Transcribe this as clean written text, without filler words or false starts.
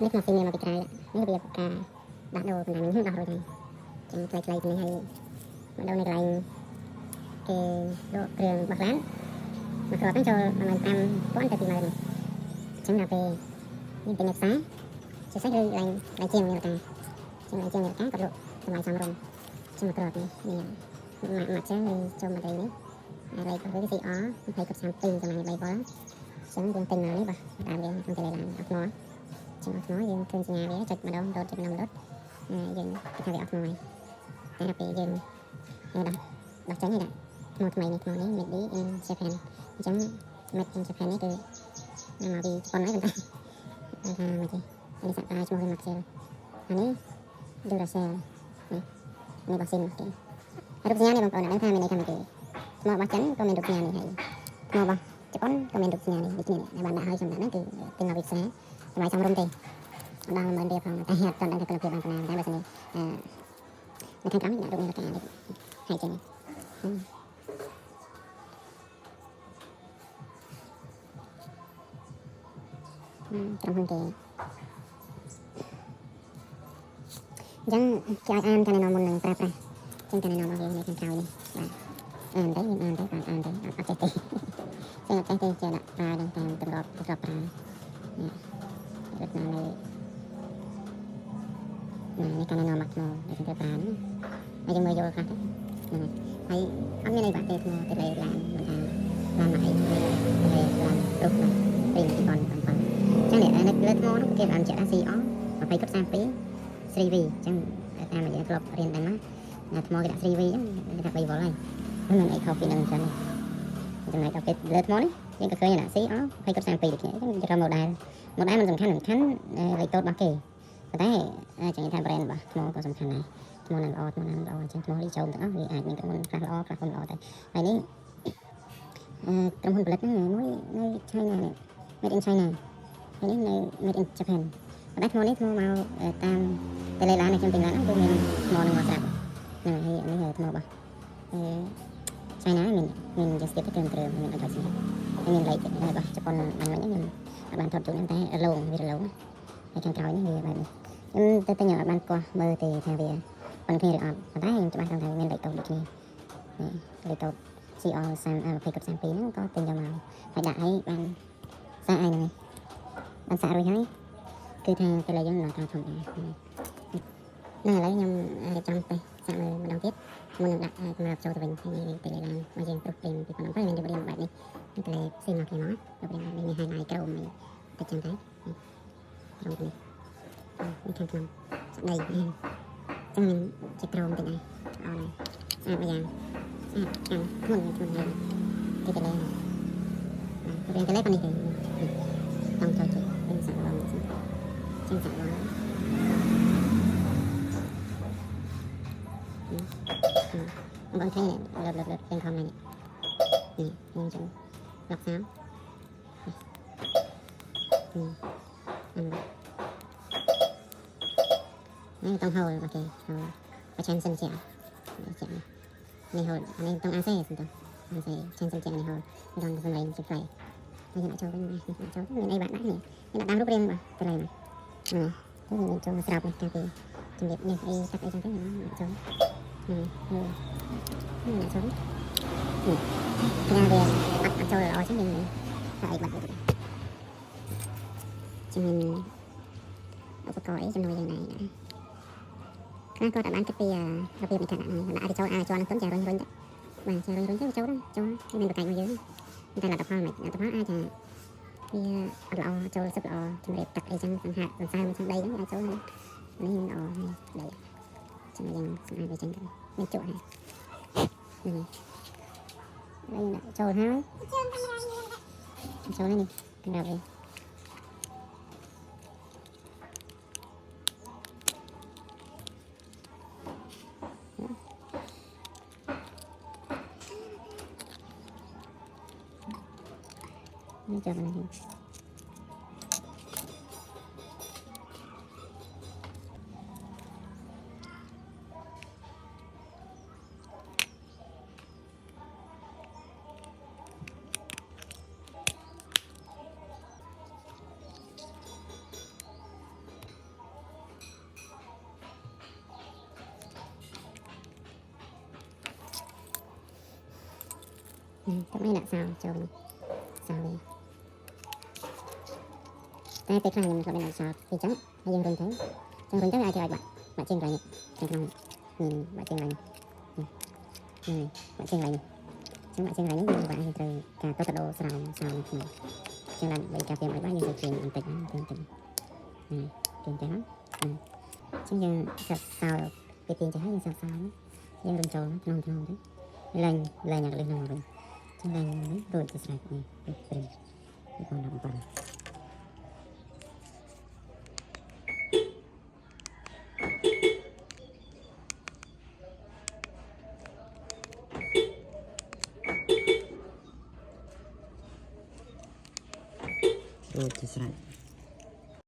នេះមកស៊ីមានមកពីក្រៅនេះរបៀបការដាក់ដូរបណ្ដាញនេះដោះរួចហើយចឹងខ្លីៗទៅនេះហើយមកដូរនៅកន្លែងគេដកគ្រឿងបោះឡានមកគ្រាប់ហ្នឹងចូលប្រហែល 5,000 ទៅ 20000 ចឹងដល់ពេលយើងពេញនៅផ្សារជាសាច់ឬឡើងជាងមានការចឹងឡើងជាងមានការក៏លក់តម្លៃសមរម្យចឹងមកគ្រាប់នេះមកចឹងយើងចូលមកđâyនេះហើយលេខគឺ CR 2032ចំណង3វ៉ុលចឹងយើងទិញមកនេះបាទតាមយើងក្នុង Telegram អត់មកចឹងអត់មកយើងឃើញសញ្ញាវាចុចម្ដងដុតចុចម្ដងដុតយើងគិតថាវាអត់មកហើយតែដល់ពេលយើងដោះចេញនេះដាក់ថ្មថ្មីនេះ Made in Japan អញ្ចឹង Made in Japan នេះគឺមកពីជប៉ុនហើយប៉ុន្តែថាមកទេនេះសាក់តាឈ្មោះ Maxell អានេះ Duracell នេះបាស៊ីនគេរូបសញ្ញានេះបងប្អូនដឹងថាមានន័យថាម៉េចទេថ្មរបស់ចិនក៏មានរូបសញ្ញានេះហើយថ្មរបស់ជប៉ុនក៏មានរូបសញ្ញានេះដូចគ្នាដែលបានដាក់ឲ្យសម្រាប់ហ្នឹងគឺទិញមកពីផ្សារតម្លៃសមរម្យទេដល់10000រៀលផងតែអត់ទាន់ដឹងថាគុណភាពបានប៉ុណ្ណាតែបើសិននេះនៅខាងក្រោមនេះដាក់រូបនាឡិកានេះហើយចឹងក្រុមហ៊ុនគេអញ្ចឹងគេឲ្យអានការណែនាំមុននឹងប្រើប្រាស់ចឹងការណែនាំរបស់វានៅខាងក្រោយនេះបាទអានទៅយើងអានទៅបានអានទៅអត់ចេះទេចឹងអត់ចេះទេចេះដាក់ប្រើដល់តាមទម្លាប់ប្រើនេះរត់នៅនេះការណែនាំមកថ្មដែលយើងត្រូវប្រើនេះហើយយើងមើលយល់ខ្លះទៅហើយអត់មានអីបាក់ទេថ្មទៅលើឡានមិនថាឡានមកអីទៅលើឡានរុកណាពីពីប៉ុនចឹងនេះនៅលើថ្មនោះគេបានចាក់ CR 2032 3V ចឹងតាមដែលយើងធ្លាប់រៀនដឹងមកថ្មគេដាក់ 3V ចឹងគេដាក់ 3V ហើយមិនអីខុសពីនឹងចឹងចំណែកដល់ពេលលើថ្មនេះយើងក៏ឃើញដាក់ CR 2032ដូចគ្នាចឹងគេរក model មិនសំខាន់លេខកូដរបស់គេប៉ុន្តែចឹងថា brand របស់ថ្មក៏សំខាន់ដែរថ្មណាល្អថ្មណាមិនល្អចឹងថ្មនេះចូលទាំងអស់វាអាចមានក្រុមហ៊ុនខ្លះល្អខ្លះមិនល្អតែហើយនេះក្រុមហ៊ុនផលិតហ្នឹងមួយនៅ China នេះ Made in China ហើយនេះនៅ Made in Japan ប៉ុន្តែថ្មនេះថ្មមកតាមតែលេឡានខ្ញុំទិញឡានគឺមានថ្មនឹងមកស្រាប់ហ្នឹងហើយនេះថ្មរបស់China មានជាស្ទាបទៅគ្រឿងមានអត់ស្រាប់ហើយមានលេខរបស់ជប៉ុនបានមិញខ្ញុំអត់បានថតជូនតែរលោងវារលោងហើយខាងក្រោយនេះវាបែបនេះខ្ញុំទៅទិញអត់បានកោះមើលទេថាវាប៉ុនគ្នាឬអត់ប៉ុន្តែខ្ញុំច្បាស់ថាមានលេខកូដដូចគ្នាលេខកូដ CR 2032ហ្នឹងក៏ទិញយកមកហើយដាក់ឲ្យបានសាក់ឲ្យហ្នឹងបានសាក់រួចហើយគឺថាទៅលើយើងដល់តាមធម្មតាហ្នឹងឥឡូវខ្ញុំរៀបចំទៅសាក់មើលម្ដងទៀតមុននឹងដាក់សម្រាប់ចូលទៅវិញនេះទៅលើឡានមកយើងព្រោះព្រីមពីប៉ុណ្ណឹងទៅមានរូបរាងបែបនេះទៅលើផ្សេងមកគេមករូបរាងបែបនេះមាន highlight ក្រោមនេះទៅចឹងទៅក្រោមនេះខាងក្នុងស្ដីចឹងមានជាក្រោមតិចដែរល្អណាស់ស្អាតយ៉ាងស្អាតខាងមុនហើយទៅលើរៀងទៅលើប៉ុណ្នេះទៅต้องចូលជិះវិញសាក់ឡងចឹងសាក់ឡងបងឃើញលើពេញខំនេះខ្ញុំចឹងឡុកសាមនេះต้องហៅអូខេបើឆានសិនជាចានេះហៅអានេះต้องអាសេសិនទៅអាសេឆានសិនជានេះហៅដល់សំឡេងជាផ្លែហើយយើងដាក់ចូលវិញដាក់ចូលមានអីបាក់ដាក់នេះយើងដាក់តាមរូបរាងបាទទៅឡើយមកទៅយើងចូលមកស្រាប់នេះកាពីជំរាបនេះអីកាត់អីចឹងទៅដាក់ចូលដាក់ចូលពីណាវាអត់ចូលល្អចឹងយើងដាក់អីបាត់ទៅចឹងមានឧបករណ៍អីចំណុចយ៉ាងណាខ្លះគាត់អាចបានគិតពីរបៀបនៃការដាក់ឲ្យចូលអាចចូលនឹងទុនចារុញទៅបាទចារុញទៅចូលមានបកាច់មកយើងតែលទ្ធផលមិនលទ្ធផលអាចថាវាអត់ល្អចូលសឹកល្អជំរាបទឹកអីចឹងសង្ហាសន្សើមចឹងដីហ្នឹងអាចចូលនេះល្អដីចឹងយើងស្អាតវាចឹងទៅមានជក់ហើយនេះដាក់ចូលហើយចូលនេះកម្រាប់វិញចាំនេះ តែមិនដាក់សោចូលសោតែពេលខ្លះខ្ញុំក៏មានដាក់សោពីចឹងហើយយើងរុញទៅចឹងរុញទៅអាចឲ្យបាក់ជើងកន្លែងនេះខាងក្នុងបាក់ជើងកន្លែងនេះបាក់ជើងកន្លែងនេះចឹងបាក់ជើងកន្លែងនេះយើងបាក់យើងត្រូវការតតដោស្រោមសោនៅក្នុងចឹងដើម្បីការពារឲ្យបាក់យើងត្រូវទាញបន្តិចទាញទៅហ្នឹងចឹងយើងសាប់សោពេលទាញទៅហើយយើងសាប់សោយើងរុញចូលក្នុងទៅឡើងអាកលឹះហ្នឹងមកវិញចឹងឡើងនេះរួចទៅស្រេចនេះព្រឹង2017រួចទៅស្រេច